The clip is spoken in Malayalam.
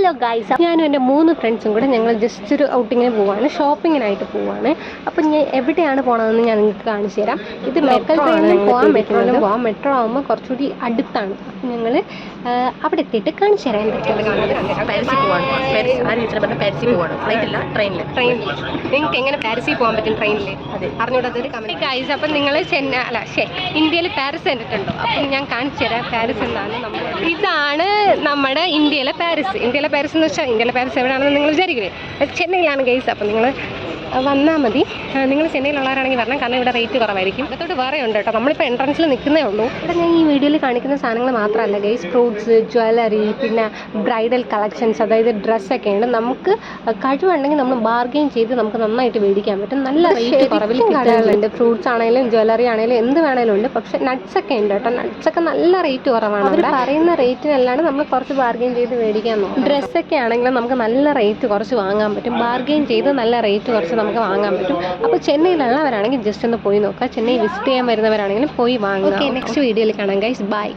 ഹലോ ഗൈസ്, ഞാനും എൻ്റെ 3 ഫ്രണ്ട്സും കൂടെ ഞങ്ങൾ ജസ്റ്റ് ഒരു ഔട്ടിങ്ങിന് പോവാണ്, ഷോപ്പിങ്ങിനായിട്ട് പോവാണ്. അപ്പം ഞാൻ എവിടെയാണ് പോകണമെന്ന് ഞാൻ നിങ്ങൾക്ക് കാണിച്ചു തരാം. ഇത് ലോക്കൽ ട്രെയിനിലും പോകാം, മെട്രോയിലും പോകാം. മെട്രോ ആകുമ്പോൾ കുറച്ചുകൂടി അടുത്താണ്. അപ്പം ഞങ്ങൾ അവിടെ എത്തിയിട്ട് കാണിച്ചു തരാം എന്തൊക്കെയാണ് കാണുന്നത്. ട്രെയിനിൽ നിങ്ങൾക്ക് എങ്ങനെ പാരീസിൽ പോകാൻ പറ്റും ട്രെയിനിൽ? അറിഞ്ഞൂടാത്തൊരു കമൻറ്റ് ഗൈസ്. അപ്പം നിങ്ങൾ ഇന്ത്യയിൽ പാരീസ് കണ്ടിട്ടുണ്ടോ? അപ്പം ഞാൻ കാണിച്ചു തരാം പാരീസ് എന്താണ്. ഇതാണ് നമ്മുടെ ഇന്ത്യയിലെ പാരീസ്. ഇന്ത്യയിലെ പാരീസ് എന്ന് വെച്ചാൽ ഇന്ത്യയിലെ പാരീസ് എവിടെയാണെന്ന് നിങ്ങൾ വിചാരിക്കില്ലേ? ചെന്നൈയിലാണ് ഗൈസ്. അപ്പം നിങ്ങൾ വന്നാൽ മതി. നിങ്ങൾ ചെന്നൈയിലുള്ളവരാണെങ്കിൽ വരണം, കാരണം ഇവിടെ റേറ്റ് കുറവായിരിക്കും. അകത്തോട്ട് വേറെ ഉണ്ട് കേട്ടോ. നമ്മളിപ്പോൾ എൻട്രൻസിൽ നിൽക്കുന്നേ ഉള്ളൂ. ഇവിടെ ഞാൻ ഈ വീഡിയോയിൽ കാണിക്കുന്ന സാധനങ്ങൾ മാത്രമല്ല ഗൈസ്, ഫ്രൂട്ട്സ്, ജ്വല്ലറി, പിന്നെ ബ്രൈഡൽ കളക്ഷൻസ്, അതായത് ഡ്രസ്സൊക്കെ ഉണ്ട്. നമുക്ക് കഴിവുണ്ടെങ്കിൽ നമ്മൾ ബാർഗെയിൻ ചെയ്ത് നമുക്ക് നന്നായിട്ട് മേടിക്കാൻ പറ്റും. നല്ല റേറ്റ് കുറവിൽ കടകളുണ്ട്. ഫ്രൂട്ട്സ് ആണെങ്കിലും ജ്വല്ലറി ആണെങ്കിലും എന്ത് വേണേലും ഉണ്ട്. പക്ഷേ നട്ട്സൊക്കെ ഉണ്ട് കേട്ടോ. നട്ട്സൊക്കെ നല്ല റേറ്റ് കുറവാണ്. അവർ പറയുന്ന റേറ്റിനല്ലാണ്ട് നമ്മൾ കുറച്ച് ബാർഗെയിൻ ചെയ്ത് മേടിക്കാൻ നോക്കും. ഡ്രസ്സൊക്കെ ആണെങ്കിലും നമുക്ക് നല്ല റേറ്റ് കുറച്ച് വാങ്ങാൻ പറ്റും. ബാർഗെയിൻ ചെയ്ത് നല്ല റേറ്റ് കുറച്ച് നമുക്ക് വാങ്ങാൻ പറ്റും. അപ്പോൾ ചെന്നൈയിലുള്ളവരാണെങ്കിൽ ജസ്റ്റ് ഒന്ന് പോയി നോക്കുക. ചെന്നൈ വിസിറ്റ് ചെയ്യാൻ വരുന്നവരാണെങ്കിലും പോയി വാങ്ങുക. ഓക്കെ, നെക്സ്റ്റ് വീഡിയോയിൽ കാണാം ഗൈസ്. ബൈ.